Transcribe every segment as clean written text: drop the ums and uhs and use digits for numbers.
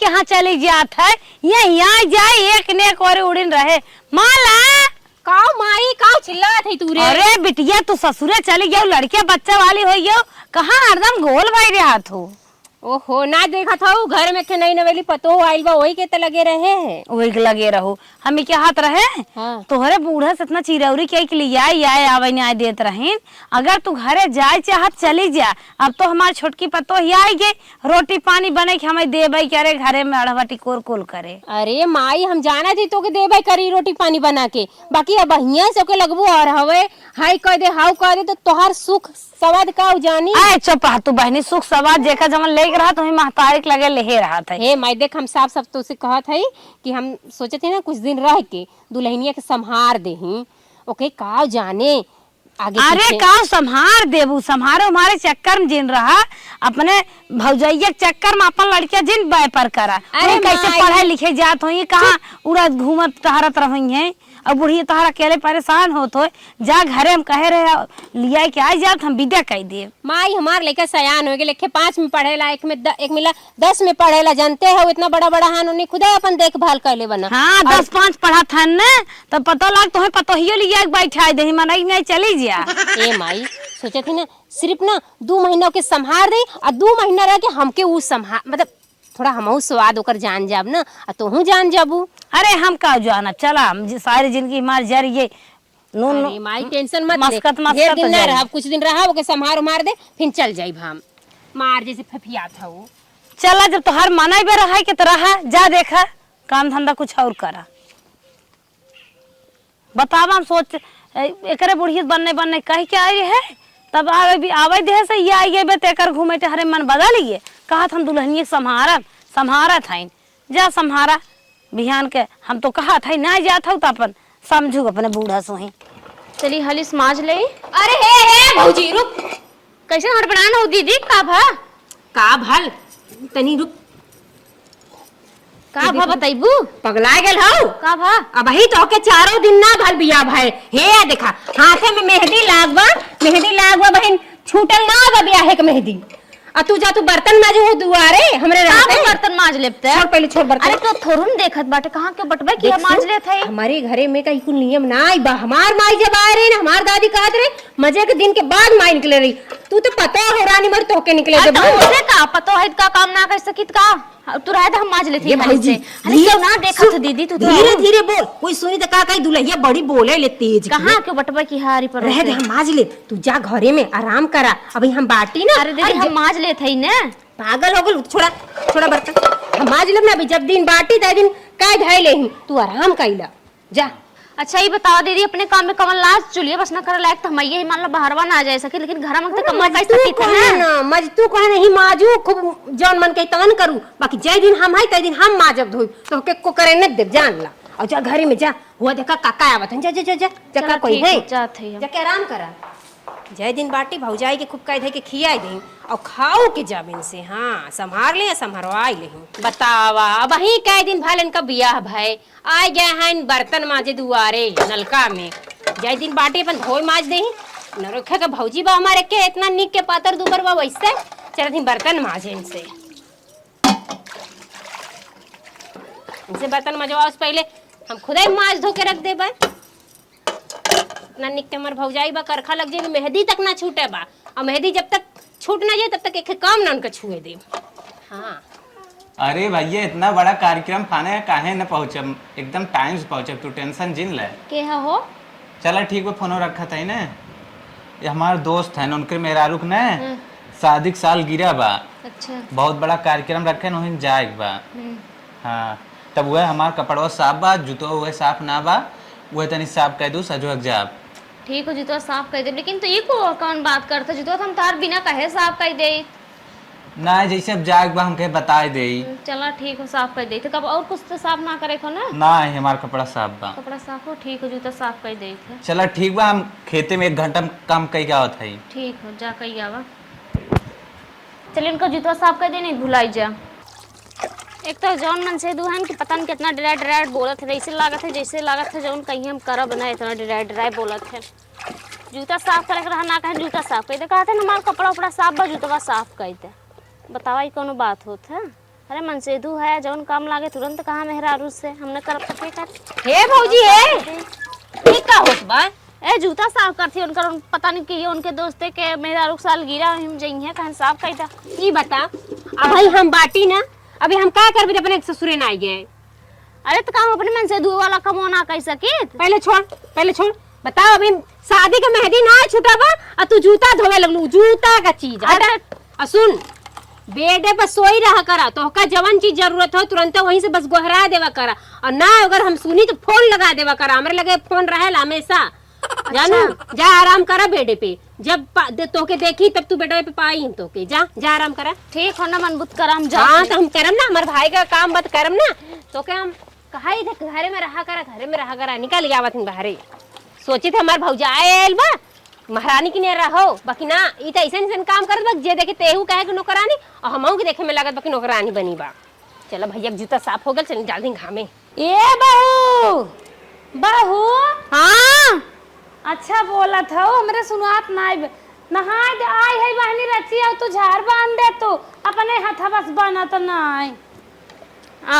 के यहाँ चली जात है, ये यहाँ जाए एक ने एक और उड़िन रहे। माला काऊ माई काऊ चिल्लात है तू रे? अरे बिटिया तू ससुरे चली गयो, लड़के बच्चा वाली हो गयो, कहाँ हरदम गोल भाई रहा तू। ओहो ना देखा था घर में के नई नवेली पतो आइल बा वही के त लगे रहे हैं। वही के लगे रहो, हमें क्या हाथ रहे। हाँ। तोहरे बूढ़ा से इतना चिरौरी के लिए आए आवे नहीं देत रहीन। अगर तू घरे जाए चाहत चली जा। अब तो हमारी छोटकी पतो ही आई गई, रोटी पानी बने के हमें देबई करे, घरे में अड़वटी कोल कोल करे। अरे माई हम जाना थी तो के देबे करी रोटी पानी बना के, बाकी अब हिया से के लगबो और हवे हाई कह दे हाउ कह दे तो तोहार सुख सवाद का जानी। आए चुप तू बहनी, सुख सवाद जेका जमन ले रहा तो महतारिक लगे ले रहा था। हे माई देख हम साफ साफ तो से कहत है कि हम सोचे थे ना कुछ दिन रह के दुल्हनिया के संहार देही, ओके का जाने आगे। अरे का संहार देबू, संहारो हमारे चक्कर में जिन रहा, अपने भौजैया के चक्कर में अपन लड़कियां जिन व्यापार करा। अरे कैसे पढ़े लिखे जात हो, कहाँ उड़द घूमत टहरत रही है, और बुढ़ी तोहरा अकेले परेशान होत हो। जा घरे हम कहे रहे लिया के आ जात, हम विदा कह दिए। माई हमार लेके सयान हो गए, लेके 5 में पढ़ेला, एक मिला 10 में पढ़ेला, जानते हो इतना बड़ा बड़ा हान उन्हें खुदा अपन देखभाल कर ले बना। हाँ 10-5 पढ़ा था न, तब पता लग तो पतो ही लिया बैठा दे मनई नहीं चली जा। ए माई सोचे थी ना सिर्फ ना 2 महीना के संहार दे और 2 महीना रह के हमके उ संहार मतलब थोड़ा हमहू स्वाद होकर जान जाब ना, और तोहू जान जाबू। अरे हम का जाना, चला हम सारी जिंदगी हमारे जरिए नून। अरे माई टेंशन मत ले, मस्कत ढेर दिन ना रहा, कुछ दिन रहा ओके संहार मार दे फिर चल जाई हम मार जैसे फफिया था वो। चला जब तो हर मना भी रहा कि तो रहा, जा देखा काम धंधा कुछ और करा। बतावा हम सोच एकरे बुढ़ियत बनने कह के आई है, तब आवे दे से ये आई बे तेकर घूमे हरे मन बदलिए। कहा हम दुल्हनिए संहारत हईन, जा संहारा बिहान के। हम तो कहा था ना जात हो तो अपन समझू अपने बूढ़ा सोही। चली हली समाज ले। अरे हे भौजी रुक, कैसे हड़बड़ान हो दीदी? का भल तनी रुक, का भा बताइबू? पगला गेल हो का भा? अब ही तो के 4 दिन ना भल बिया भाई। हे देखा हाथे में मेहंदी लागवा बहन, छूटल ना बा बियाहे के मेहंदी। आ तू जा तू बर्तन माजू दुआरे हमरे रहते बर्तन माज लेते। छोड़ पहले छोड़ बर्तन। अरे तो थोरुन देखत बाटे कहां के बटबे की माज लेत है। हमारे घरे में कहीं कुल नियम ना आई बा। हमार माई जब आ रहे ना, हमार दादी कहत रहे मजे के दिन के बाद माई निकले रही। तू तो पता हो रानी मर तो के निकले जब मुझे का पतो है का काम ना कर सकित का तू रहे हम माज लेती है से। अरे क्यों ना देखत दीदी तू धीरे धीरे बोल, कोई सुनी तो का कही दुल्हैया बड़ी बोले ले तेज। कहां के बटबे की हारी पर रह दे, हम माज ले, तू जा घरे में आराम करा। अभी हम बाटी ना। अरे दीदी हम माज लेत है ना, पागल हो गल। छोड़ा बर्तन हम माज लेब ना, अभी जब दिन बाटी तय दिन काय धाय ले, तू आराम कइला जा। अच्छा ये बताओ दीदी अपने काम में कमल लाज चुलिए बस ना करे लायक तो हम ये मान लो बाहरवा ना आ जाए सके, लेकिन घर में तो कमल कर सकती है ना। मजतू कहे नहीं माजू खूब जौन मन के तन करू, बाकी जय दिन हम है तय दिन हम माजब धोई तो के को करे न दे जान ला। और जा घरे में जा, हुआ देखा काका आवत है, जा जा जा जा का कोई है जाके आराम करा। जय दिन बाटी भौजाई के खूब कह दे के खियाई दे और खाओ के जाबिन से। हाँ संभार ले संभारवाई ले। बतावा अब ही कई दिन भले इनका बियाह भाई आ गए हैं बर्तन माजे दुआरे नलका में। जय दिन बाटी अपन धोई माज दे न रखे के भौजी बा हमारे के इतना निक के पातर दुबर बा वैसे चल दिन बर्तन माजे इनसे बर्तन मजवा उस पहले हम खुदा ही माज धो के रख दे बा। इतना निक के हमार भौजाई बा करखा लग जाए मेहंदी तक ना छूटे बा, और मेहंदी जब तक छूट ना जाए तब तक एक काम ना उनका छुए दे। हाँ अरे भैया इतना बड़ा कार्यक्रम खाने काहे न पहुंचम, एकदम टाइम से पहुंचब, तू टेंशन जिन ले। के हो चला ठीक बा, फोनो रखा था ना, ये हमारे दोस्त हैं उनके मेहरारूक ने शादी साल गिरा बा। अच्छा बहुत बड़ा कार्यक्रम रखे न वहीं जाए बा। हाँ तब वह हमार कपड़वा साफ बा, जूतो वह साफ ना बा, वह तनी साफ कह दू सजो जाब। ठीक हो जूतो साफ कर दे, लेकिन तो ये को कौन बात करता जूतो हम तार बिना कहे साफ कर दे ना, जैसे अब जाग बा हमके बता दे। चला ठीक हो साफ कर दे तो कब और कुछ तो साफ ना करे को ना। ना हमार कपड़ा साफ बा, कपड़ा साफ हो ठीक हो जूता साफ कर दे थे। चला ठीक बा, हम खेते में 1 घंटा काम कई क्या होता है। ठीक हो जा कही आवा, चल इनका जूता साफ कर दे नहीं भुलाई जा। एक तो जौन मन से दुहन कि पता नहीं कितना डराय बोलत है, ऐसे लागत है जौन कहीं हम करब ना, इतना डराय बोलत है। जूता साफ करे रहा ना कहे जूता साफ कर दे, कहते ना हमारा कपड़ा उपड़ा साफ बा जूतवा साफ कर दे। बतावा कौनो बात होत है? अरे मनसेदू है जौन काम लागे तुरंत कहा मेहरारू से हमने करब तो के कर। हे भौजी हे ई का होत बा? ए जूता साफ करती उनकर पता नहीं कि उनके दोस्ते के मेहरारू के साल गिरा हम जइहे कहन साफ कइता। ई बता अब भाई हम बाटी ना अभी हम का करबे अपने ससुरे ना गए। अरे तो काम अपने मनसेदू वाला कमो ना कह सकित। पहले छोड़ बताओ अभी शादी का मेहंदी ना छुटा बा और तू जूता धोवे लगलू जूता का चीज हटा। सुन बेडे पर सोई रहा करा तो का जवन चीज जरूरत हो तुरंत वहीं से बस गोहरा देवा करा और ना अगर हम सुनी तो फोन लगा देवा करा। हमरे लगे फोन रहेला हमेशा जानू। जा आराम करा बेडे पे जब तोके देखी तब तू बेडे पे पाई तोके जा आराम करा। ठीक हो ना मनबुत करम जा। हाँ तो हम करम ना हमारे भाई का काम बत करम ना तो क्या हम कहा ही थे घरे में रहा करा निकल आवत बाहरे सोचे थे हमारे भौजा आयल बा महारानी की ने रहो बाकी ना ई त ऐसन काम करत बा जे देखे तेहू कहे कि नौकरानी और हमहू के देखे में लगत बा कि नौकरानी बनी बा। चलो भैया जूता साफ हो गल चल डाल दी घामे। ए बहू हाँ अच्छा बोला था हमरे सुनात नाई नहाय दे आई है बहनी रची और तू झाड़ बांध दे तू अपने हाथा बस बना तो नाई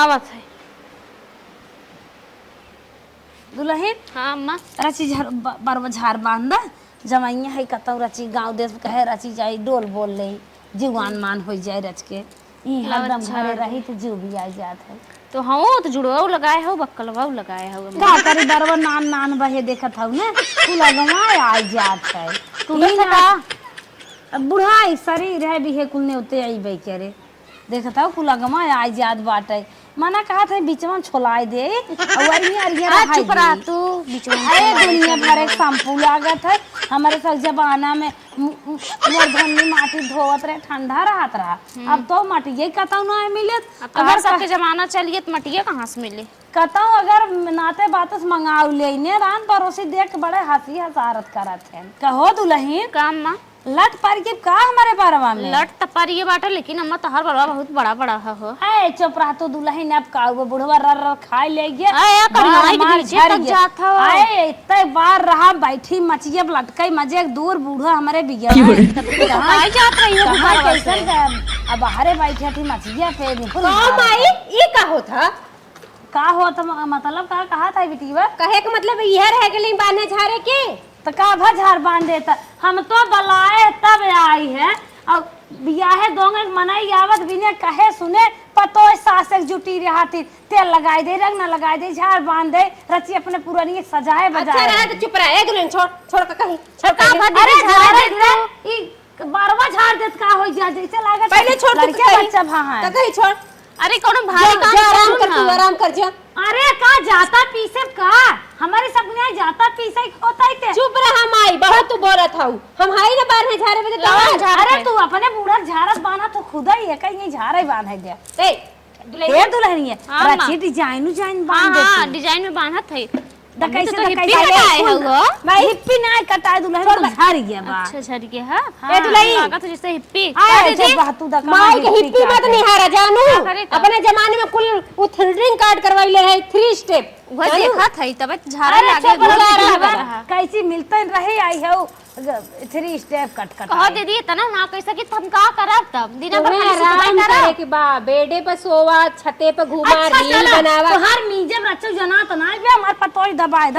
आवत है दुल्हन। हाँ अम्मा रची बरवा झाड़ बांध जमाइया है कतौ रची गांव देश कहे रची जाई डोल बोल ले जीवान मान हो जाए रच के ई हरदम घरे रही तो जीव भी आ जात है। तो हाँ तो जुड़वा लगाए हो बक्कलवा लगाए हो का करी बरवा नान बहे देखत हूं ने तू लगवा आ जात है तू का बुढ़ाई शरीर है भी है कुल ने उते आई बे करे देखत हूं कुल लगवा आ जात बाटे मना कहा था बीचवा छोलाए दे और अरिया चुप रहा तू बीचवा। अरे दुनिया भर एक शैम्पू लागत है हमारे सब जमाना में मोरधनी माटी धोवत रहे ठंडा रहत रहा अब तो माटी यही कतौ ना मिलत। अगर सबके जमाना चलिए तो मटिया कहाँ से मिले कतौ अगर नाते बातस मंगाऊ ले ने रान पड़ोसी देख बड़े हंसी हसारत करत है। कहो दुल्हन काम माँ लट पर के का हमारे बारवा में लट तपर ये बाटा लेकिन अम्मा तोहर बड़वा बहुत बड़ा बड़ा हो। ए चुप रह तो दुल्हन अब का बुढ़वा रर खाए ले गया आया कन्हई के पीछे तक जात हो। ए इतने बार रहा बैठी मचिए लटकई मजे दूर बूढ़ा हमारे बिया कहाँ जात रही हो कैसन अब बाहरे बैठे थी मचिए पे माई ई का होता का होता मतलब का कहा था बिटिया कहे का मतलब यह रह गई बाने झारे के तो का भझार बांध देता हम तो बलाए तब आई है और बियाहे दोंगे मनाई आवत बिने कहे सुने पतो सास एक जुटी रहती तेल लगाई दे रंग न लगाई दे झाड़ बांध दे रची अपने पुरानी सजाए बजाए। अच्छा रहा तो चुप रहा एक छोड़ का कहीं अरे झाड़ ई बारवा झाड़ देत का हो जा जैसे लागत पहले छोड़ लड़के बच्चा भाई तो कहीं छोड़। अरे कौन भारी काम आराम कर तू आराम कर जा। अरे का जाता पीसे का हमारे सपने जाता पीसे होता ही ते चुप रहा माई बहुत तू बोलत हूं हम हाई ना बाहर झारे बजे तो अरे तू अपने बूढ़ा झारस बांधा तो खुदा ही है कहीं झारे बांध दे ए दुल्हन है रची डिजाइन बांध दे हाँ डिजाइन में बांधा थे द कैसे तो द हिप्पी कैसे हटाए हो वो मैं हिप्पी ना कटाए दुल्हन तो झड़ गया बा अच्छा झड़ गया है ए दुल्हन लागत जैसे हिप्पी आए जब बातू द माई के हिप्पी मत नहीं हारा जानू अपने जमाने में कुल वो थ्रेडिंग कार्ड करवाई ले है 3 स्टेप वो देखा था तब झाड़ा लागे कैसी मिलते रहे आई है 3 स्टेप कट कह दे दिए तना ना कैसा कि हम का करब तब दिन भर खाली आराम सुतवाई करे करब के बा बेडे पर सोवा छते पर घुमा रील बनावा तो हर मीजे रचो जना तो ना बे हमार पतोई दबाए हम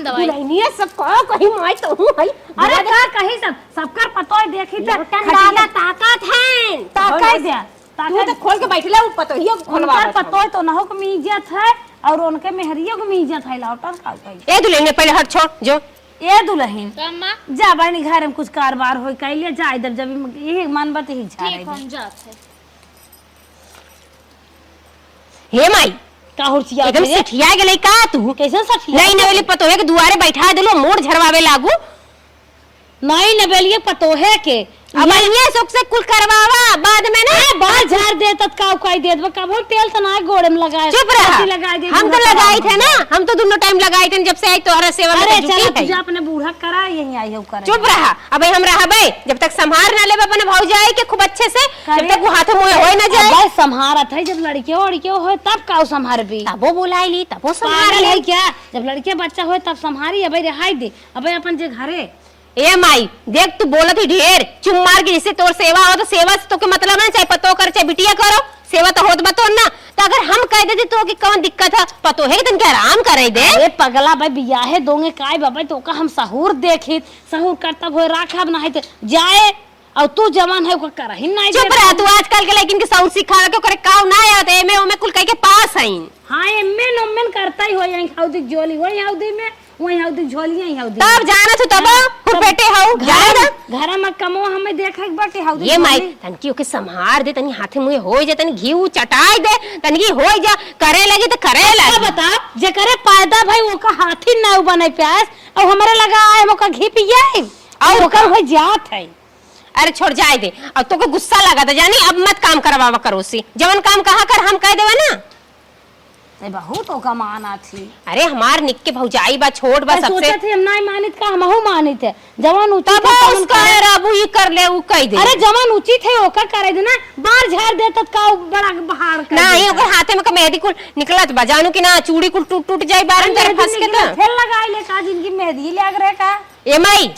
दवाई दुल्हनिया सब को कहीं माई तो हूं भाई अरे का कहीं सबकर पतोई देखी त दादा ताकत है ताकत दे तू तो खोल के बैठला ऊपर तो हियो खोलवा उनकर पतोई तो नहो के मीजत है और उनके मेहरियो के मीजत है लौटर का ए दुल्हन पहले हट छोड़ जो ए दुल्हन अम्मा जा बनी घर में कुछ कारोबार होई कैले जा इधर जब यही मन बत ही छा ठीक हम जात है हे माई का हुरसिया एकदम सठिया गेलै का तू कैसे सठिया नहीं नवेली पतोहे के दुआरे बैठा देलो मोड़ झरवावे लागू नहीं नबेलिए पतोहे के अब ये सुख से कुल करवावा बाद में ना बाल झाड़ दे तत का उकाई देत बा कबो तेल तो ना गोड़े में लगाए चुप रहा हम तो लगाए थे ना हम तो दोनों टाइम लगाए थे जब से आई तोहरा सेवा में अरे जुटी चल है तुझे अपने बूढ़ा करा यही आई हो करे चुप रहा अब हम रहबे जब तक संभार ना लेबे अपने भौजाई के खूब अच्छे से जब तक वो हाथ मुंह होए ना जाए बस संभारत है जब लड़के लड़के हो तब का संभार भी तबो बुलाई ली तबो संभार पागल ले है क्या जब लड़के बच्चा हो तब संभारी अबे रिहाई दे अबे अपन जे घरे ए माई देख तू बोलत ही ढेर चुम मार के जिससे तोर सेवा हो तो सेवा से तो के मतलब ना चाहे पतो कर चाहे बिटिया करो सेवा तो होत बा तो ना, तो अगर हम कह देते तो कि कौन दिक्कत है, पतो है कि तनके आराम करे दे। अरे पगला भाई बियाहे दोगे काय बाबा, तो का हम सहूर देखी, सहूर करता भोय राखब ना है तो जाए, और तू जवान है को कर ही नहीं। चुप रह तू, आजकल के लेकिन के साउंड सिखावे के करे काव ना आते एमे ओमे कुल कह के पास आइन। हां एमे नोमेन करता ही हो, यही हौदी जोली वही हौदी में, वही हौदी झोली यही हौदी। तब जाना तू तब खुद बेटे हौ जाए घर में कमो हमें देखे बाटे हौदी। ये माई तनकी ओके संहार दे, तनी हाथे मुंह हो जा, तनी घी चटाई दे, तनकी हो जा, करे लगी तो करे लगी। बता जे करे पैदा भाई वो का हाथी ना बने प्यास, और हमारे लगा आए वो का घी पिए और ओकर हो जात है। अरे छोड़ जाए दे, अब तो को गुस्सा लगा था जानी, अब मत काम करवावा करो सी, जवन काम कहा कर हम कह देवा ना। नहीं बहुत ओका माना थी। अरे हमार निक के भौजाई बा, छोड़ बा सबसे। सोचा थी हम नहीं मानित का हमहु मानित है, जवान उचित तब उसका राबू ये कर ले वो कह दे। अरे जवान उचित है ओका करे देना, बाहर झाड़ दे तब का बड़ा बहार कर नहीं ओकर हाथे में का मेहंदी कुल निकलत बा, जानू कि ना चूड़ी कुल टूट टूट जाई बारन तेरे फंस के तो फिर लगाई ले का जिनकी मेहंदी लग रहे का। ए माई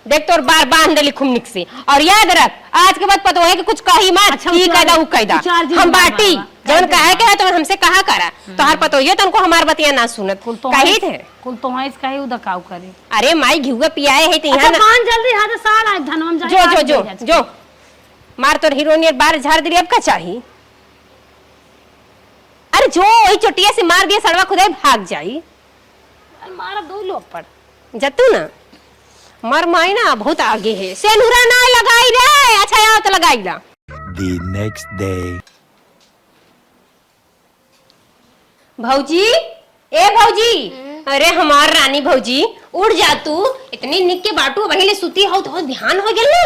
देख तोर बार बांध देली खुमनिक से, और याद रख आज के बाद पता है कि कुछ कही मत, ई कायदा उ कायदा हम बाटी जवन कहे के है तो हमसे कहा करा, तो हर पतो ये तनको हमार बतिया ना सुनत कही थे कुल तो है इसका ही उदकाव करे। अरे माई घिउआ पियाए है त अच्छा यहां ना मान जल्दी हाथ साल आए धनम जाए। जो जो जो जो मार तोर हीरोइन बार झाड़ दिली, अब का चाहिए? अरे जो वही चोटिया से मार दिया सड़वा खुदाई भाग जाई। मारा दो लोग पड़ जतू ना मर माई ना बहुत आगे है, सेनुरा ना लगाई रे, अच्छा आओ तो लगाई ला। The next day. भौजी ए भौजी, अरे हमार रानी भौजी उड़ जा तू, इतनी निक के बाटू वही ले सुती हो तो ध्यान हो गेल ना।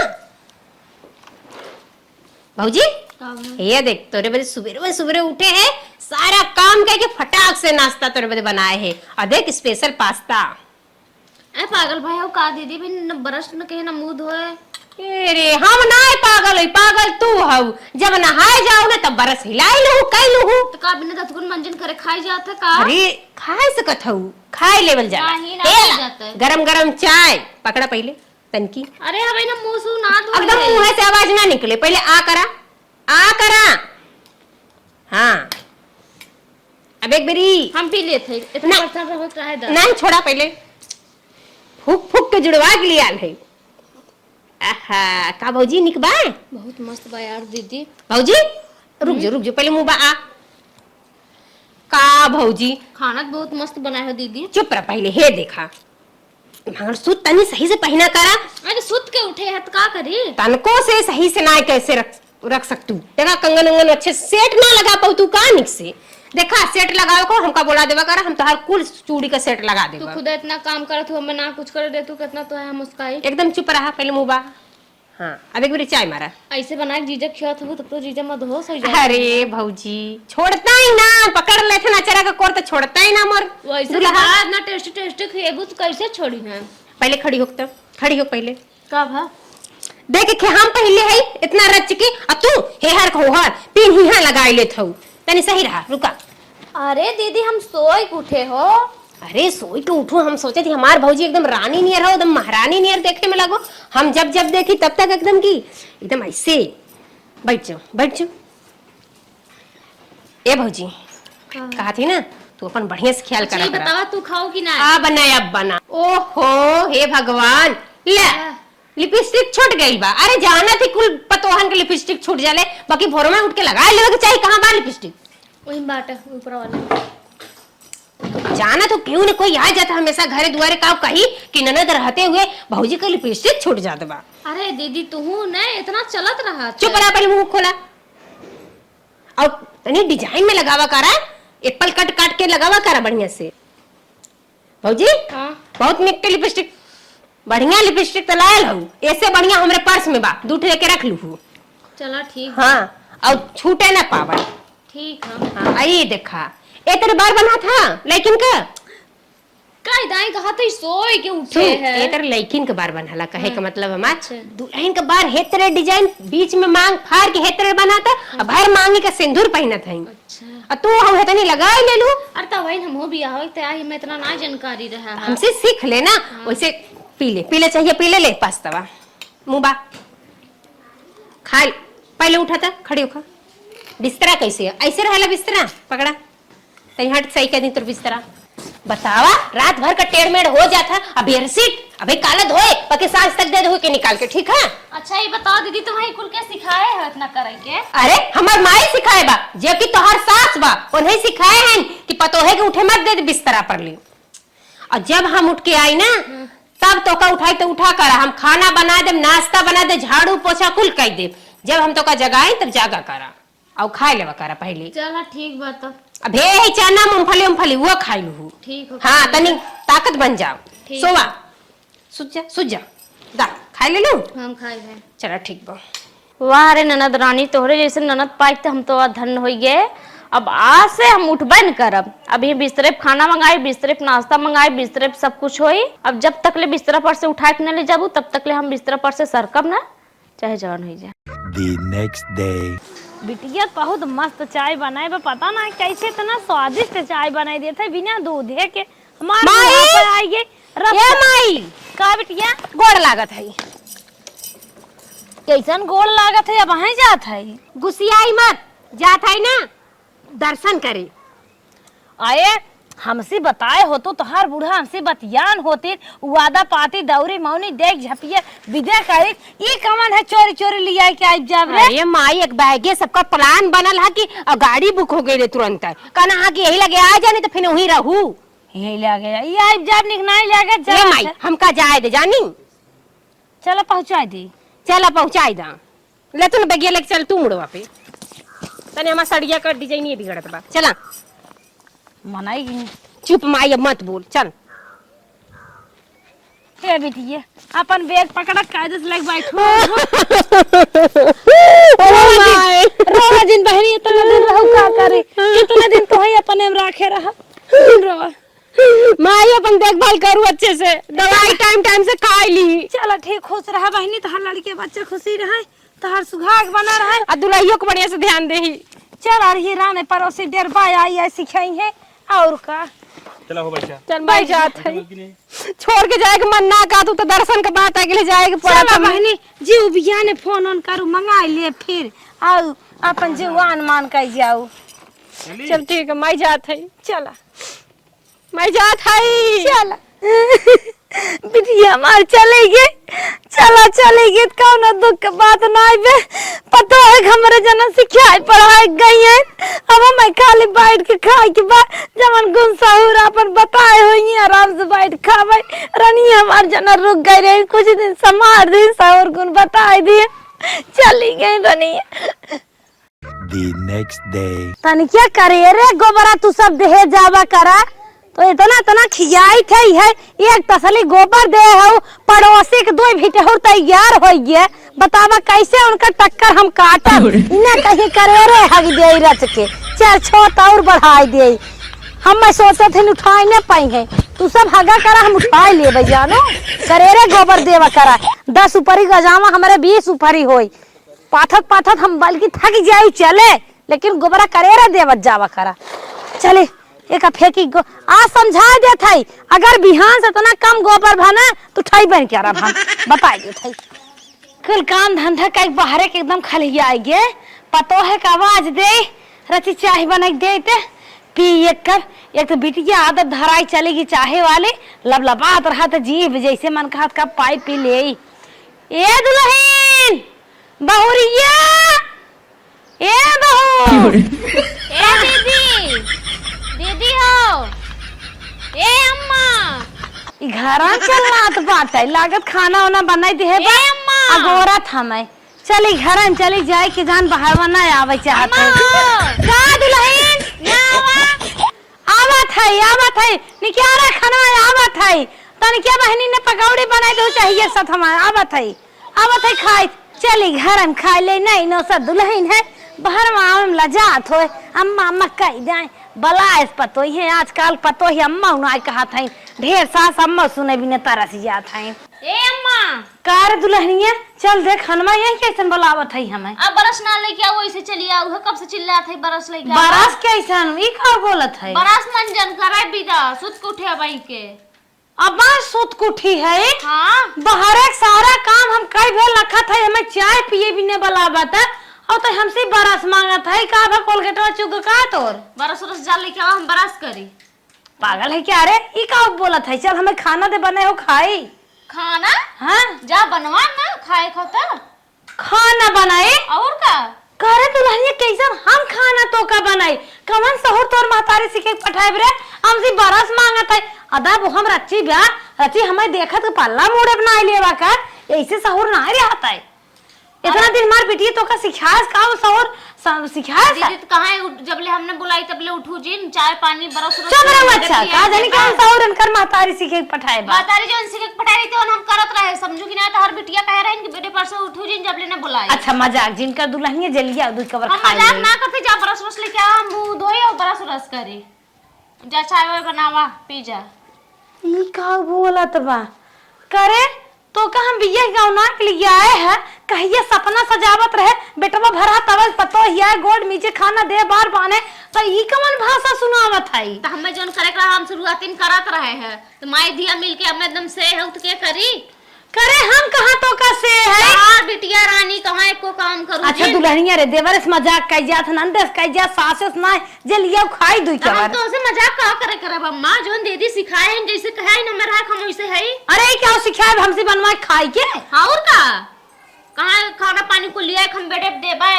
भौजी ये देख तोरे बदे सुबह सुबह उठे हैं, सारा काम करके फटाक से नाश्ता तोरे बदे बनाए हैं, और देख स्पेशल पास्ता। ए पागल भाई हो का दीदी भी न ब्रश न कहे ना मुंह धोए। अरे हम ना पागल है, पागल तू हौ, जब नहाए जाओ ना तब बरस हिलाई लहू कई लहू, तो का बिना दतगुन मंजन करे खाई जात है का? अरे खाए सकत हूँ, खाए लेवल जा नहीं ना खाई जाता है। गरम गरम चाय पकड़ा पहले तनकी, अरे हवे ना मुंह सु ना धोए। एकदम मुंह से आवाज ना निकले, पहले आ करा हाँ। अब एक बेरी हम पी लेते इतना बर्तन रहो चाहे दा। नहीं छोड़ा, पहले फूक फूक के जुड़वा के लिया है। आहा का भौजी निक बा, बहुत मस्त बा यार दीदी। भौजी रुक जो पहले मुंह बा आ। का भौजी खाना तो बहुत मस्त बनाए हो दीदी। चुप रह पहले, हे देखा मगर सूत तनी सही से पहना करा। अरे सुत के उठे है तो का करी? तनको से सही से ना कैसे रख सकतू, देखा कंगन उंगन अच्छे सेट ना लगा पाऊ तू का निक से, देखा सेट लगाओ को हमका बोला देवा कर, हम तो हर कुल चूड़ी का सेट लगा तू देवा। खुद इतना काम करत हो, मैं ना कुछ कर दे तू कितना तो है मुस्काई। एकदम चुप रहा पहले मुंह बा। हाँ अब एक बार चाय मारा। ऐसे बना के जीजा खियात हो तब तो जीजा मत होश हो जाए। अरे भौजी छोड़ता ही ना, पकड़ लेते ना चरा का कोर तो छोड़ता ही ना मोर वैसे दुल्हा। इतना टेस्टी टेस्टी खिएबू तो कैसे छोड़ी है? पहले खड़ी हो, तब खड़ी हो पहले, का भा देख के हम पहले है इतना रच के, अब तू हेहर खोहर पिन हिहा लगाई लेत हऊ, तनी सही रहा रुका। अरे दीदी हम सोई के उठे हो। अरे सोई के उठो, हम सोचे थी हमार भौजी एकदम रानी नियर हो, एकदम महारानी नियर देखने में लगो, हम जब जब देखी तब तक एकदम की एकदम ऐसे। बैठ जाओ ए भौजी, कहा थी ना तू अपन बढ़िया से ख्याल करा। बतावा तू खाओ कि ना? आ बना अब बना। ओहो हे भगवान, ले लिपस्टिक छूट गई बा। अरे जाना थी कुल पतोहन के लिपस्टिक छूट जाले, बाकी भोर में उठ के लगा लेवे के चाहिए। कहां बा लिपस्टिक? वही बात है ऊपर वाला। जाना तो क्यों न कोई आ जाता हमेशा घरे दुआरे का कही कि ननद रहते हुए भौजी का लिपस्टिक छूट जाता बा। अरे दीदी तू ने इतना चलत रहा। चुप रहा, पहले मुंह खोला और तनी डिजाइन में लगावा करा, एप्पल कट काट के लगावा करा बढ़िया से। भौजी हाँ बहुत निक के लिपस्टिक, बढ़िया लिपस्टिक तो लायल हूँ, ऐसे बढ़िया हमारे पर्स में बा, दूठ लेके रख लू। चला ठीक। हाँ और छूटे ना पावा। ठीक है। हाँ आई देखा ए तेरे बार बना था लेकिन का काई दाई कहा तो सोए के उठे है। ए तेरे लेकिन के बार बनहला कहे का मतलब हमार अच्छा। दुल्हन के बार हे तेरे डिजाइन बीच में मांग फाड़ के हे तेरे बनाता और बाहर मांगे का सिंदूर पहनत है। अच्छा और तू हम हेतनी लगाई ले लू। अरे तो वही हम हो भी आओ ते आई मैं इतना ना जानकारी रहा है। हमसे सीख लेना। वैसे पी ले चाहिए पी ले पास्ता मुंह बा खा पहले उठा था खड़ी होकर बिस्तरा कैसे है? ऐसे रहेला बिस्तरा पकड़ा तनी हट सही कर दी तोर बिस्तरा बतावा रात भर का टेढ़ मेढ़ हो जाता अब बेडशीट अबे काला धोए पके सांझ तक दे धो के निकाल के ठीक है। अच्छा ये बताओ दीदी तुम्हारी कुल के सिखाए है इतना करे के? अरे हमार माई सिखाए बा जबकि तोहर सास बा उन्हें सिखाए हैं कि पतोहे के उठे मत दे बिस्तरा पर ली। और जब हम उठ के आई ना तब तो का उठाई तो उठा करा हम खाना बना दे नाश्ता बना दे झाड़ू पोछा कुल कर दे जब हम तो का जगाए तब जागा करा और खाए लेवा करा पहले। चलो ठीक बात तो अबे चना मूंगफली मूंगफली वो खाई लू ठीक हो। हाँ तनी ताकत बन जाओ ठीक। सोवा सुझ जा दा खाई ले लू हम खाए हैं। चला ठीक बा। वाह रे ननद रानी तोहरे जैसे ननद पाई तो हम तो धन हो गए। अब आज से हम उठबे न करब। अभी बिस्तरे पे खाना मंगाई बिस्तरे पे नाश्ता मंगाई बिस्तरे पे सब कुछ होई। अब जब तक ले बिस्तरा पर से उठा के न ले जाबू तब तक ले हम बिस्तरा पर से सरकब ना चाहे जवान हो जाए। The next day. बिटिया बहुत मस्त चाय बनाए बा पता ना कैसे इतना स्वादिष्ट चाय बनाई देते बिना दूध के हमारे माई! यहाँ पर आई गई ए माई का बिटिया गोड़ लागत है कैसन गोड़ लागत है अब वहीं जात है गुस्सियाई मत जात है ना दर्शन करे। आए हमसे बताए हो तो हर बूढ़ा हमसे बतियान होती वादा पाती दौरी मौनी देख झपिए विदे करे ये कमन है चोरी चोरी लिया के आई जाब रे। अरे माई एक बैगे सबका प्लान बनल है कि गाड़ी बुक हो गई रे तुरंत कहना है कि यही लगे आ जानी तो फिर वहीं रहू यही लगे ये आई जाब निकनाई लगे ए माई हमका जाए दे जानी चलो पहुंचा दी चला पहुंचाई दा ले तू बैगे लेके चल तू मुड़वा पे तने हमार सड़िया का डिजाइन ये बिगड़त बा चला मनाई चुप माई अब मत बोल चल। हे बिटिया अपन बैग पकड़ कायदे से लग बैठो रोज दिन बहनी इतना दिन रहू का करे कितना दिन तो ही अपने हम राखे रहा रो माई अपन देखभाल करू अच्छे से दवाई टाइम टाइम से खा ली। चलो ठीक खुश रहा बहनी तोहर लड़के बच्चे खुशी रहे तोहर सुहाग बना रहे आ दुल्हियों को बढ़िया से ध्यान दे ही चल और ये राने पड़ोसी डेरबा आई है सिखाई है और का चला हो बच्चा चल भाई जात है छोड़ के जाए के मन ना का तू तो दर्शन के बात आगे ले जाए के पड़ा चलो बहनी जीव बिया ने फोन ऑन करू मंगा ले फिर आओ अपन जीवान मान के जाओ। चल ठीक है मैं जात है चला मैं जात है चल बिटिया मार चलेगी चला चलेगी कौन दुख के बात ना आइबे पता है हमारे जन सिखाई पढ़ाई गई है अब मैं खाली बैठ के खाए के बाद जमन गुण साहुर अपन बताए होई आराम से बैठ खावे रानी हमार जन रुक गई रे कुछ दिन समार दी साहुर गुण बताए दिए चली गई रानी। The next day. तनी क्या करे रे गोबरा तू सब दे जावा करा तो इतना खियाई थे है एक तसली गोबर दे हो पड़ोसी के दो भीटे हो तैयार हो गए बतावा कैसे उनका टक्कर हम काटा इन्हें कहीं करे रे हग दे रच के चार छोट और बढ़ाई दे हम मैं सोचते थे उठाई नहीं पाई है तू सब हगा करा हम उठाई ले जानो करे रे गोबर देवा करा 10 ऊपरी गजावा हमारे 20 ऊपरी होई पाथत पाथत हम बल्कि थक जाई चले लेकिन गोबरा करे रे देवत जावा करा चले एक फेंकी आ समझा दे थई अगर बिहान से तना कम गोबर भना तो ठाई बन के रहा हम बता दे थई कुल काम धंधा का बाहर के एकदम खलिया आई गे पतो है का आवाज दे रची चाय बनाई देते पी एक कप एक तो बिटिया आदत धराई चलेगी चाहे वाले लबलबात रहा तो जीभ जैसे मन का कप पाई पी ले ए दुल्हन बहुरिया ए बहू ए दीदी दीदी हो ए अम्मा घरा चलना तो बात है लागत खाना वाना बनाई दे है अगोरा था मैं चली घरन चली जाए कि जान बाहर ना आवे चाहते का दुल्हन आवत है निक्यारा खाना आवत है तन क्या बहनी ने पकौड़ी बनाई दो चाहिए साथ हम आवत है खाई चली घरन खाई ले नहीं नो सब दुल्हन है बाहर में लजात हो अम्मा अम्मा कह जाए बला इस पतो ही है आजकल पतो ही अम्मा उन्हें कहा था ढेर सास अम्मा सुने भी न तरस जात है ए अम्मा कार दुल्हनिया चल देख हनमा यही कैसन बुलावत है हमें अब बरस ना लेके आओ ऐसे चली आओ कब से चिल्लात है बरस लेके आओ बरस कैसन ई का बोलत है बरस मंजन करे बिदा सुत के उठे बाई के अब सुत कुठी है हां बाहर एक सारा काम हम कई भेल रखत है हमें चाय पिए भी ने बुलावत और तो हमसे बरस मांगत है का भा कोलगेटवा चुग का तोर बरस रस जाल लेके आओ हम बरस करी। पागल है क्या रे ई का बोलत है चल हमें खाना दे बने हो खाई खाना हां जा बनवा ना खाए खाता खाना बनाए और का करे दुल्हनिया कैसन हम खाना तो का बनाई कवन सहर तोर महतारी सिखे पठाए रे हमसे बरस मांगत है अदा वो हम रची ब्या रची हमें देखत के पल्ला मोड़े बना लेवा का ऐसे सहर ना रे आता है इतना दिन मार बेटी तो का सिखास का सहर सिखास दीदी तो कहां है जब ले हमने बुलाई तब ले उठू जिन चाय पानी बरस रस चल रे अच्छा का जानी कौन सहर इनकर महतारी सिखे पठाए बा मातारी जो सिखे पठाई रही थी हम करत रहे समझू कि ना तो हर बिटिया कह रहे हैं कि बेटे पर से उठू जिन जब ले ना बुलाई। अच्छा मजाक जिनका दुल्हनिया जलिया दूध कवर हम खा मजाक ले ना करते जा बरस रस लेके आ मुंह धोई और बरस रस करी जा चाय वाय बनावा पी जा। ई का बोलत बा करे तो का हम बिया गाँव ना के लिए आए हैं कहिए सपना सजावत रहे बेटवा भरा तवल पतो हिया गोड़ मीचे खाना दे बार बाने तो ई कमन भाषा सुनावत है तो हमें जोन करे का हम शुरुआती करत रहे हैं तो माई दिया मिलके हमें एकदम से है तो के करी करे हम कहां तो का से है यार बिटिया रानी कहां एको काम करू। अच्छा दुल्हनिया रे देवरस मजाक कइ जात नंदस कइ जा सासस ना जलिया खाई दुई हम कवर तो उसे मजाक का करे करब अम्मा जोन दीदी सिखाए हैं जैसे कहे न मेरा हम वैसे है। अरे क्या सिखाए हमसे बनवा खाई के और का कहां खाना पानी को लिया हम बेटे देबे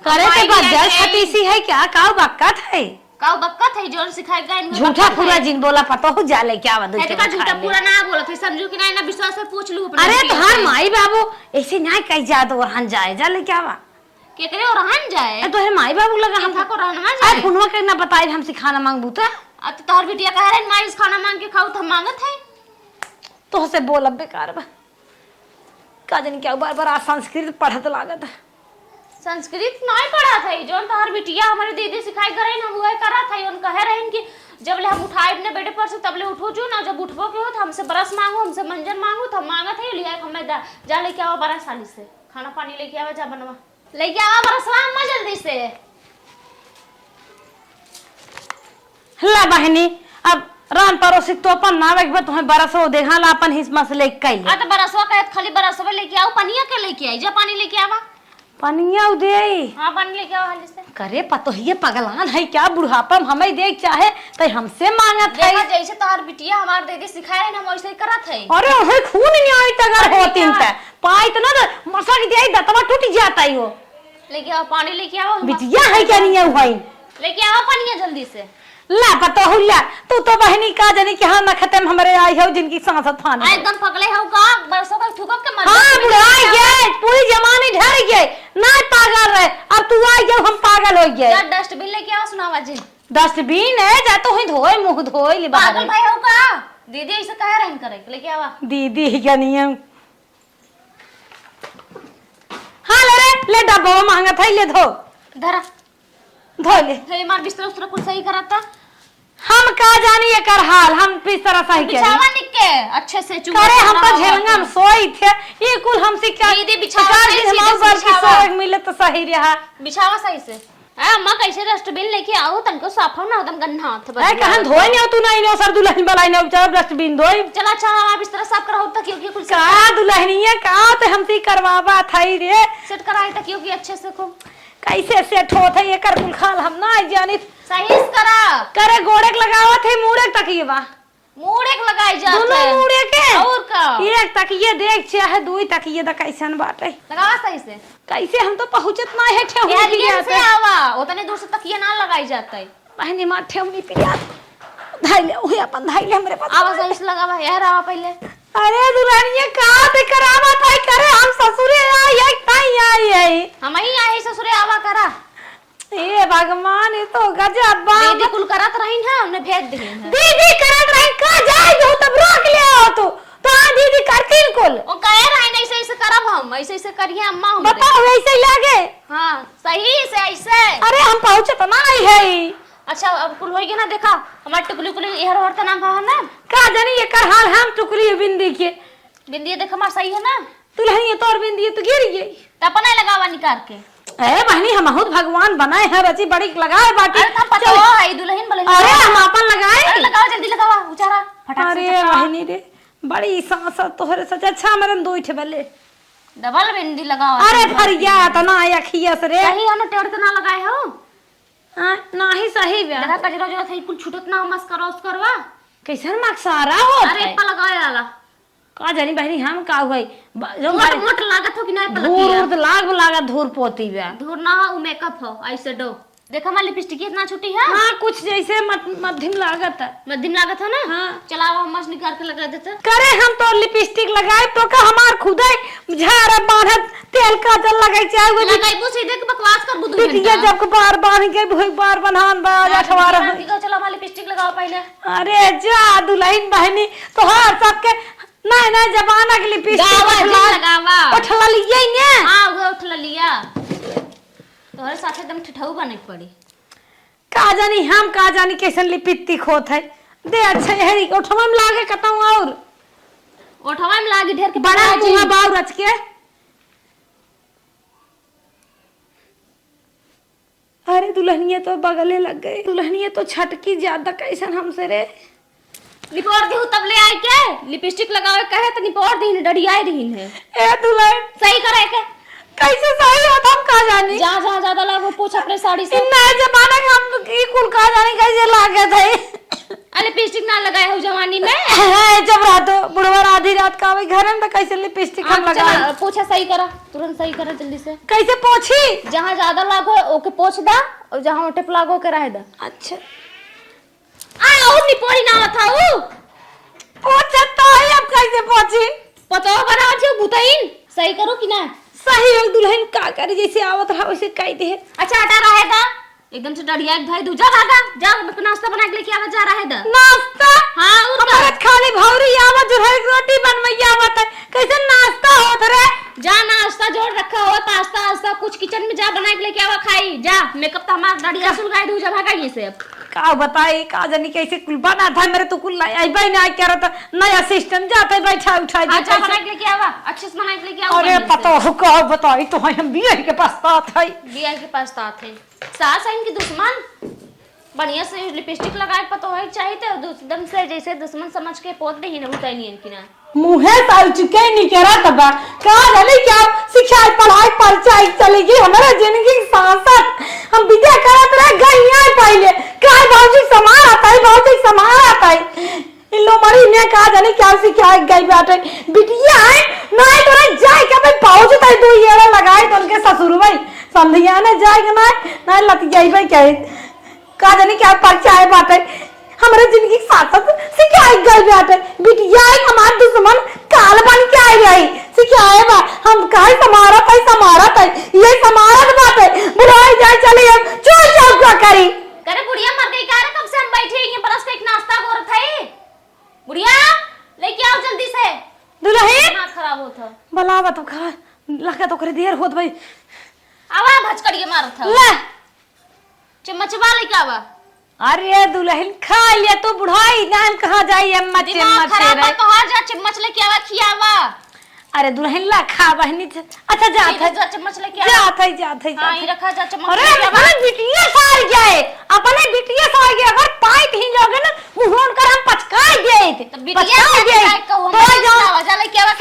करे तो बदल छतीसी है क्या का बक्कत है का बक्कत है जोन सिखाएगा इनको झूठा पूरा जिन बोला पता हो जाले क्या बदल है का झूठा पूरा ना बोलत है समझू कि ना विश्वास से पूछ लू अपने अरे तोहार माई बाबू ऐसे ना कई जा तो रहन जाए जाले क्या बा के करे और रहन जाए तो माई बाबू लगा हम था को रहना आज जाए फोनवा करना बताई हमसे खाना मांगबू तो अब तोहर बिटिया कह रहे माई इस खाना मांग के खाऊ तो मांगत है तो से बोल अब बेकार बा का जन क्या बार बार संस्कृत पढ़त लागत है संस्कृत नहीं पढ़ा था जोन तोहर बिटिया हमारे दीदी सिखाई करे हम वही करा था उन कहे रहे कि जब ले हम उठाए अपने बेटे पर से तब ले उठो जो ना जब उठबो के हो तो हमसे बरस मांगो हमसे मंजन मांगो तो हम मांगत है लिया हमें जा लेके आओ बरस साली से खाना पानी लेके आवा जा बनवा लेके आवा बरसवा अम्मा जल्दी से। ला बहनी अब रान परोसी तो अपन नावे के तुम्हें बरसो देखा ला अपन हिस मसले कइले आ तो बरसवा कहत खाली बरसवा लेके आओ पनिया के लेके आई जा पानी लेके आवा पनिया दे हां पानी लेके आओ हाली से करे पतो ये पगलान है क्या बुढ़ापा में हमें देख चाहे तो हमसे मांगत है देखा जैसे तोहर बिटिया हमार दीदी सिखाए ना हम वैसे ही करत है। अरे ओहे खून नहीं आई तगर होतिन त पाई त ना मसक दे दतवा टूट जाता ही वो लेके आओ पानी लेके आओ बिटिया है क्या नहीं है लेके आओ पानी जल्दी से ला पता हुला तू तो बहनी का जानी कि हां न खत्म हमरे आई हो जिनकी सांसत थाने आ एकदम पगले हो का बरसों का ठुकक के मर हां बुढ़ाई गए पूरी जमाने ढर गए ना पागल रहे अब तू आई गए हम पागल हो गए जा डस्टबिन लेके आओ सुनावा जी डस्टबिन है जा तो ही धोए मुंह धोए ले बाहर पागल भाई हो का दीदी ऐसे कह रहे हैं करे लेके आवा दीदी क्या नहीं है हां ले डब्बा मांगा था ले धो धरा धो ले हे मार बिस्तर उस्तर कुछ सही करता हम का जानी ये कर हाल हम किस तरह सही करें बिछावा निके अच्छे से चुप करे हम तो झेलंगा में सोई थे ये कुल हमसे क्या दीदी बिछावा सही से हमारे पर की सोई मिले तो सही रहा बिछावा सही से आ अम्मा कैसे डस्टबिन लेके आओ तनको साफ हो ना एकदम गंदा हाथ है कहन धोए नहीं तू नहीं नो सर दुल्हन बलाई ना बेचारा डस्टबिन धोई चला अच्छा हमारा बिस्तर साफ कराओ तक क्योंकि कुछ का दुल्हनिया का तो हमसे करवावा थई रे सेट कराई तक क्योंकि अच्छे से खूब कैसे सेट होत है ये कर कुल खाल हम ना जानी सही से करा करे गोड़क लगावत है मुड़े तकिए बा मुड़े के लगाई जात दोनों है मुड़े के और का एक तकिए देख चाहे दुई तकिए द कैसन बाटे लगावा सही से कैसे हम तो पहुंचत ना है ठेहुनी एलियन पिया से आवा उतने दूर से तकिया ना लगाई जाता है बहनी मां ठेहुनी पिया धाइले ओए अपन धाइले हमरे पास आवा सही से लगावा यार आवा पहले अरे दुल्हनिया का ते करावा था करे हम ससुरे आई है काई आई है हम ही आए ससुरे आवा करा ए भगवान ये तो गजब बा दीदी कुल करत रही ना हमने भेज दी है दीदी करत रही का जाए दो तब रोक ले हो तू तो दीदी करती कुल ओ कह रहे नहीं ऐसे ऐसे करब हम ऐसे ऐसे करिए अम्मा हम बताओ ऐसे ही लागे हां सही से ऐसे अरे हम पहुंचे तो ना आई है अच्छा अब कुल होई ना देखा हमार टुकली कुली एहर और तना कहा ना का जानी ये कर हाल हम टुकड़ी बिंदी के बिंदी देख हमार सही है ना दुल्हनिया तोर बिंदी तो गिर गई त अपना लगावा निकाल के ए बहनी हम बहुत भगवान बनाए हैं रची बड़ी लगाए बाटी अरे तब पता हो है दुल्हन बले अरे हम अपन लगाए अरे लगाओ जल्दी लगावा उचारा फटाक से अरे बहनी रे बड़ी सांस तोहरे सच अच्छा मरन दो ठे बले डबल बिंदी लगाओ। अरे फरिया त ना अखियस रे सही हम टेढ़ तो ना लगाए हो। नाही सही बे देखा कजरा जो थे कुल छूटत ना मस करो उस करवा। कैसन मक्सारा हो अरे इप्पा लगाए आला का जानी बहनी हम का हुई जो मोट मोट लागत हो कि ना इप्पा धूर लगी तो लागा धूर पोती बे धूर ना हो मेकअप हो ऐसे डो। देखा हमारी लिपस्टिक कितना छोटी है। हाँ कुछ जैसे मध्यम लागत है मध्यम लागत है ना। हाँ। चलाओ मस्त निकाल के लगा देते। करे हम तो लिपस्टिक लगाए तो का हमार खुदे झारा बांधत तेल का जल लगाई चाहे वो लगाइबो सीधे के बकवास कर बुदू बिटिया जब के बार बांध के भोई बार बनान बा अठवार चलो हमारी लिपस्टिक लगाओ पहले। अरे जा दुल्हन बहनी तो हर सबके नहीं नहीं जमाना के लिपस्टिक लगावा उठला लिए ने हां वो उठला लिया तोहरे साथ एकदम ठठऊ बने पड़ी। का जानी हम का जानी कैसन लिपस्टिक होत है दे अच्छा है उठवा में लागे कतौ और ओठवा में लागी ढेर के बड़ा मुंह बाव रच के अरे दुल्हनिया तो बगले लग गए दुल्हनिया तो छटकी ज्यादा कैसन हमसे रे निपोर दी तब ले आए के लिपस्टिक लगावे कहे तो निपोर दी डडियाई रही है। ए दुल्हन सही करे के कैसे सही होत हम का जानी जहां जहां ज्यादा लागो पूछ अपने साड़ी से। इतना जमाना के हम की कुल का जानी कैसे लागे थे अरे लिपस्टिक ना लगाए हो जवानी में जब रात बुढ़वा आधी रात का आवे घर में कैसे लिपस्टिक हम लगा पूछा सही करा तुरंत सही करा जल्दी से। कैसे पोछी जहां ज्यादा लागो ओके पोछ दा और जहां टिप लागो के रह दा। अच्छा आ और निपोरी ना था ऊ पोछा तो है अब कैसे पोछी पतो बना छे बुतईन सही करो कि ना सही हो दुल्हन का करे जैसे आवत रहा वैसे कह दे। अच्छा हटा रहे दा एकदम से डरिया भाई दूजा भागा जा नाश्ता बना के लेके आवा जा रहे दा नाश्ता हां और हमारा खाली भौरी आवत जो है रोटी बनवैया आवत है कैसे नाश्ता होत रे जा नाश्ता जोड़ रखा हो पास्ता वास्ता कुछ किचन में जा बना के लेके आवा खाई जा मेकअप तो हमारा डरिया सुलगाई दूजा भागा ये से अब का बताई का जानी कैसे कुल बना था मेरे तो कुल आई भाई ना क्या रहता नया सिस्टम जाते बैठा उठा अच्छा बना के लेके आवा अच्छे से बना के लेके आवा। अरे पता हो का बताई तो हम भी के पास तात है बिया के पास तात है सास है इनकी दुश्मन बढ़िया से लिपस्टिक लगाए पतो है चाहिए तो एकदम से जैसे दुश्मन समझ के पोत दे ही ना बताई नहीं इनकी ना मुहे साल चुके नहीं करा तबा का जाने क्या शिक्षा पढ़ाई परिचय चलेगी हमारा जिंदगी के साथ साथ हम विद्या करत रह गइया पहले काय बाबूजी समार आता है बाबूजी समार आता है इन लो मरी ने का जाने क्या सिखाए गई बाटे बिटिया है नहीं तो रे जाए के भाई पाउज तई दो येड़ा लगाए तो उनके ससुर भाई संधिया ने जाए के ना लतियाई भाई कहे का जाने क्या परिचय बाटे हमारे जिंदगी के साथ साथ सिखाई गई बाटे बिटिया है हमार दुश्मन काल बन के आई रही सिखाए बा हम काहे समारत है ये समारत बात है बुढ़ाई जाए चली हम चोर जाओ क्या करी करे बुढ़िया मर गई का कब से हम बैठे हैं बरस पे एक नाश्ता गोरत है बुढ़िया लेके आओ जल्दी से दुल्हन हाथ खराब होता भला बा तो खा लगा तो करे देर होत भाई आवा भचकड़िए मारत था ले चम्मचवा लेके आवा। अरे दुल्हन खा लिया तो बुढ़ाई नाम कहां जाई अम्मा दिमाग चम्मच खराब रे है कहां जा चम्मच लेके आवा खियावा। अरे दुल्हन ला खा बहनी अच्छा सीधे जा जा चम्मच लेके आवा जात है हां ये रखा जा चम्मच अरे लेके आवा। अपने बिटिया सार गए अपने बिटिया सार गए अगर पाइट ही लोगे ना मुंह कर हम पचकाई गए थे तो बिटिया का कहू हम आवा जा लेके आवा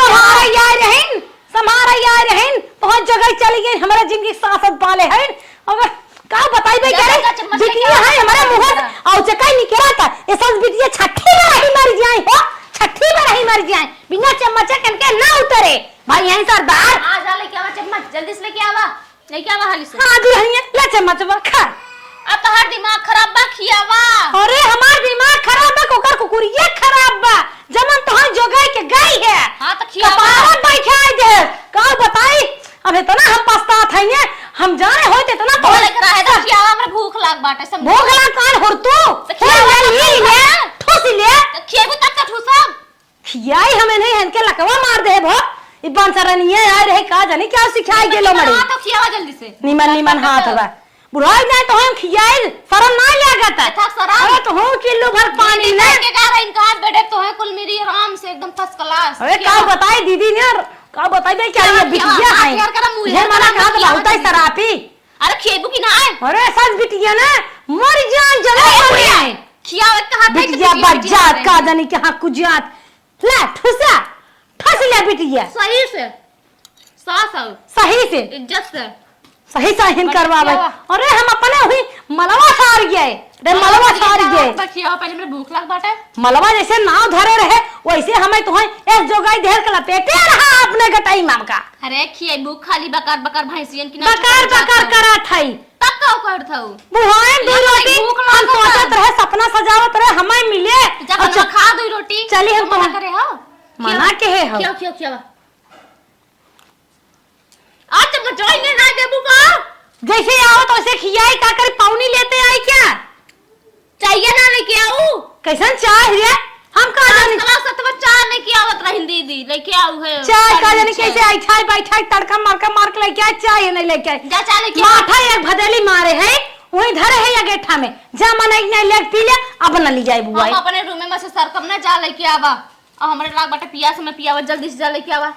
तुम्हारा यार रहन बहुत जगह चली गई हमारा जिंदगी साथ पाले हैं अगर का बताई भाई क्या बिटिया है हमारा मुंह और चकाई निकला था ये सब बिटिया छठी में रही मर जाए हो छठी में रही मर जाए बिना चम्मच के ना उतरे भाई यहीं सरदार आ जा लेके आवा चम्मच जल्दी से लेके आवा हाली से। हां दुल्हनिया ले चम्मच खा अब तो हर दिमाग खराब बा खियावा। अरे हमार दिमाग खराब बा कोकर कुकुरिया खराब बा जमन तो हम जोगाई के गई है हां तो खियावा कपारा बैठाई दे का बताई अबे तो ना हम पछतात हैं हम जाने होते तो ना तो लेकर आए तो खियावा हमरा भूख लाग बाटे सब भूख लाग कान हुर तू खियावा ले ठोस ले खियाबू तब तक ठूसब खियाई हमें नहीं हनके लकवा मार दे भो ई बांसरनिया आ रहे का जाने क्या सिखाई गेलो मड़ी हां तो खियावा जल्दी से निमन हाथ बा बुढ़ाई नहीं तो हम खियाई शर्म ना लागत था शराब अरे तो हूं किलो भर पानी ले के का रही इनका बैठे तो है कुल मेरी आराम से एकदम फर्स्ट क्लास। अरे का बताई दीदी ने का बताई दे क्या ये बिटिया है ये माना का बहुत है शराबी अरे खेबू की ना आए अरे सच बिटिया ना मर जान जला आए खियावे का हाथ बिटिया बज्जात का जाने के हां कुजात ले ठुसा ठस ले बिटिया सही से सास हो सही से इज्जत से सही साहिन बट करवावे। क्या? अरे हम अपने हुई मलवा छाड़ गए, रे मलवा छाड़ गए। बखिया पहले मेरे भूख लग बाटे। मलवा जैसे नाव धरे रहे वैसे हमें तुम्हें एक जोगाई धेर के लपेटे रहा अपने गटाई माम का। अरे खिए भूख खाली बकार बकार भैंसियन की बकार बकार करा थाई तब का कर था बुहान दो यहाँ रोटी भूख हम लागल बा। सोचत रहे सपना सजावत रहे हमें मिले। जब अच्छा, खा दो रोटी चली हम मना तो- करे हो मना के है हम। क्यों क्यों क्यों आज तक जोई ने ना देबू का जैसे आओ तो ऐसे खियाई का कर पाउनी लेते आई क्या? चाहिए ना लेके आऊ कैसन चाय है हम का जानी क्लास सतवा चाय लेके आवत रहिन दीदी लेके आऊ है चाय का जानी कैसे आई छाई बैठाई तड़का मार के लेके आई चाय नहीं लेके आई। जा चाय लेके माथा एक भदेली मारे है वही धरे है या गेठा में जा मना नहीं ले पी ले अब न ली जाए बुआ। हम अपने रूम में से सरकम ना जा लेके आवा और हमरे लाग बाटे पिया से मैं पियावा जल्दी से जा लेके आवा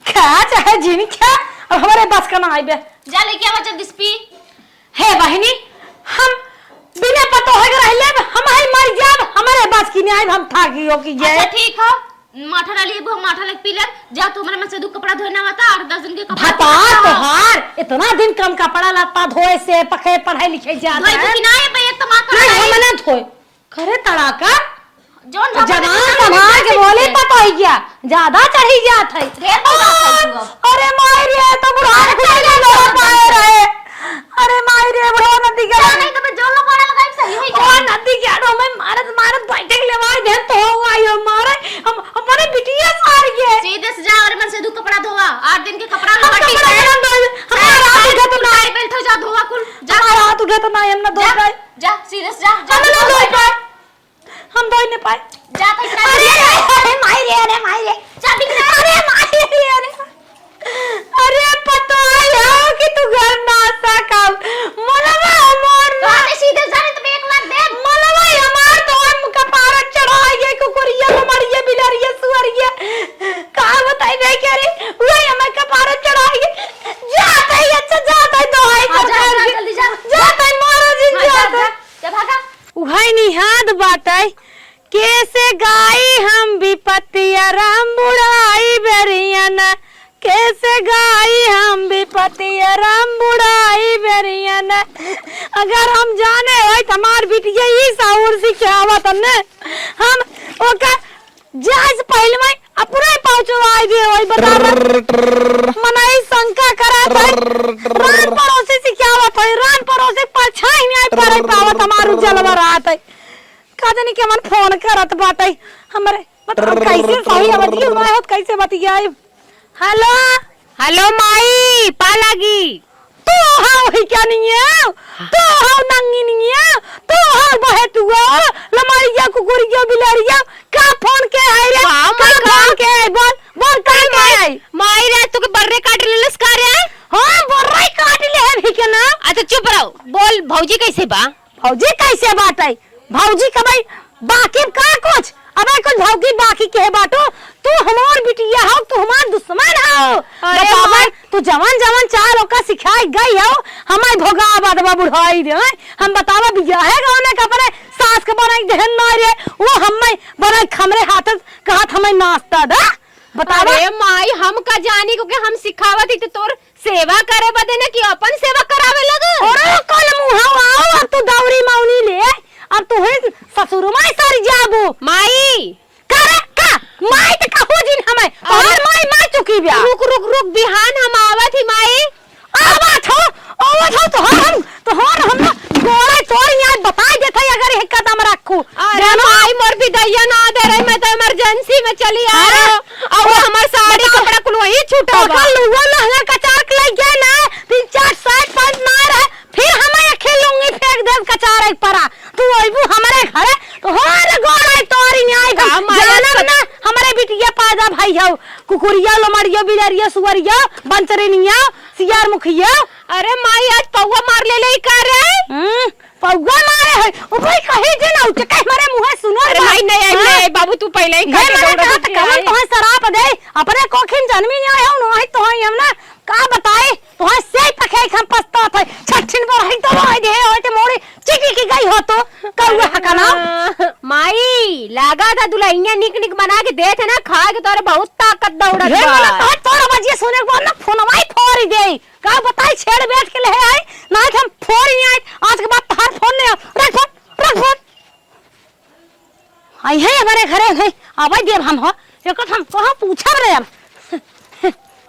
क्या चाहे जीनी क्या और हमारे बस का ना आइबे जा लेके आवा जल्दी से पी हे बहनी हम बिना पतो है रहले हम है मर जाब हमारे बस की नहीं आइब हम थाकी हो की अच्छा जे ठीक है माठा डालिए वो माठा लेके पी ले जा तुम्हारे में से दो कपड़ा धोना होता 8-10 दिन के कपड़ा भता तोहार इतना दिन कम कपड़ा लत्ता धोए से पखे पढ़ाई लिखे जाता धोई है कि ना है भैया तमाकू नहीं हम ना धोए करे तड़ाका जोन जवान समाज के बोले पता ही क्या ज्यादा चढ़ी जात है। ढेर बात है तू अरे माई रे तो बुढ़ा खुले लो पाए रहे। अरे माई रे बुढ़ा नदी के नहीं तो मैं जोन लो पाना लगाई सही होई ओ नदी के आड़ो में मारत बैठे के ले मार दे तो हुआ यो मारे हम हमारे बिटिया सार गए सीधे से जा और मन से दो कपड़ा धोवा 8 दिन के कपड़ा हम लगा कपड़ा हमारा हाथ उठे तो ना बैठ जा धोवा कुल जा हमारा हाथ उठे तो ना हम ना धो पाए जा सीधे से जा हम ना धो पाए हम धो नहीं पाए। जा कहीं अरे माई रे अरे माई रे चाबी अरे माई रे अरे पता है कि तू घर ना सका मलवा मोर ना तो सीधे जाने तो 1 लाख दे मलवा हमार तो हम कपार चढ़ाइए कुकुरिया हमारिए बिलारिए सुअरिए का बताई नहीं क्या रे वो हमें कपार चढ़ाइए जाता ही अच्छा जाता ही तो है जा जल्दी जा जाता ही मारो जिन जाता जा भागा उहाई निहाद बाटाई कैसे गाई हम विपत्तिया राम बुढ़ाई बेरियना कैसे गाई हम विपत्तिया राम बुढ़ाई बेरियना अगर हम जाने होई तमार बिटिया ही साउर सिखावत ने हम ओका जाज पहले में अपने पहुंचवाई दे होई बता मनाई शंका करा था रान पड़ोसी सिखावत है रान पड़ोसी परछाई नहीं आई पर पावत हमारू जलवा रात है काजनी के मन फोन करत बाटे हमरे मतलब कैसे सही अवधि हुआ होत कैसे बतियाई। हेलो हेलो माई पा लागी तू हाउ ही क्या नहीं है तू हाउ नंगी नहीं है तू हाउ बहे तू लमारिया कुकुरिया बिलारिया का फोन के है रे का फोन के है बोल बोल का है माई रे तू के बर्रे काट लेलस का रे हां बर्रे काट ले है भी के ना। अच्छा चुप रहो बोल भौजी कैसे बा भौजी कैसे बात है भौजी का भाई बाकी का कुछ अबे कुछ भौजी बाकी के बाटो तू हमार बिटिया हो तू हमार दुश्मन हो। अरे बाबा तू जवान जवान चार ओका सिखाई गई हो हमाय भोगा बादवा बुढ़ाई रे हम बतावा बिया है गाने का अपने सास के बनाई देहन ना रे वो हमाय बनाई खमरे हाथ कहत हमाय नाश्ता दा बतावा। अरे माई हम का जानी को के हम सिखावत ही तो तोर सेवा करे बदे ना कि अपन सेवा करावे लगा। अरे कल मुंह आओ अब तू दौरी मौनी ले अब तू है ससुर माई सर जाबो माई करे का माई त कहू जिन हमें और माई चुकी बिया रुक रुक रुक बिहान हम आवत ही माई आवत हो तो हम गोड़े तोड़ यहां बताई देथे अगर एक कदम रखू। अरे माई मोर भी दैया ना दे रही मैं तो इमरजेंसी में चली आ रहा और वो हमार साड़ी कपड़ा कुल वही छूटा बा लुआ लहंगा कचार लग गया ना 3-4 साइड पांच ना रहे फिर हमें खेलूंगी फेंक दे कचार एक परा तू आइबू हमारे घरे तो हर गोड़े तोरी नहीं जाना ना हमारे बिटिया पैदा भाई हो कुकुरिया लमड़िया बिलारिया सुअरिया बंचरनिया सियार मुखिया। अरे माई आज पौवा मार ले ले का रे पौवा मारे है ओ भाई कहे जे ना उठ के मारे मुंह सुनो। अरे भाई नहीं बाबू तू पहले ही खा के दौड़ के कवन तो शराब दे अपने कोखिन जन्मी नहीं हो नहीं तो हम ना का बताए तो से पखे हम पछता थे छठिन पर ही तो दे होते मोड़ी चिकी की गई हो तो कौवा हकना माई लागा था दुल्हनिया निक निक बना के दे थे ना खा के तोरे बहुत ताकत दौड़त ढेर बा। वाला तो तोरा बजिए सोने के बाद ना फोनवा ही फोड़ दे का बताई छेड़ बैठ के ले आई ना कि हम फोड़ ही आई आज के बाद तार फोन ले रख फोन आई है हमारे घरे है आवाज देब हम हो एक हम कहां पूछब रे अब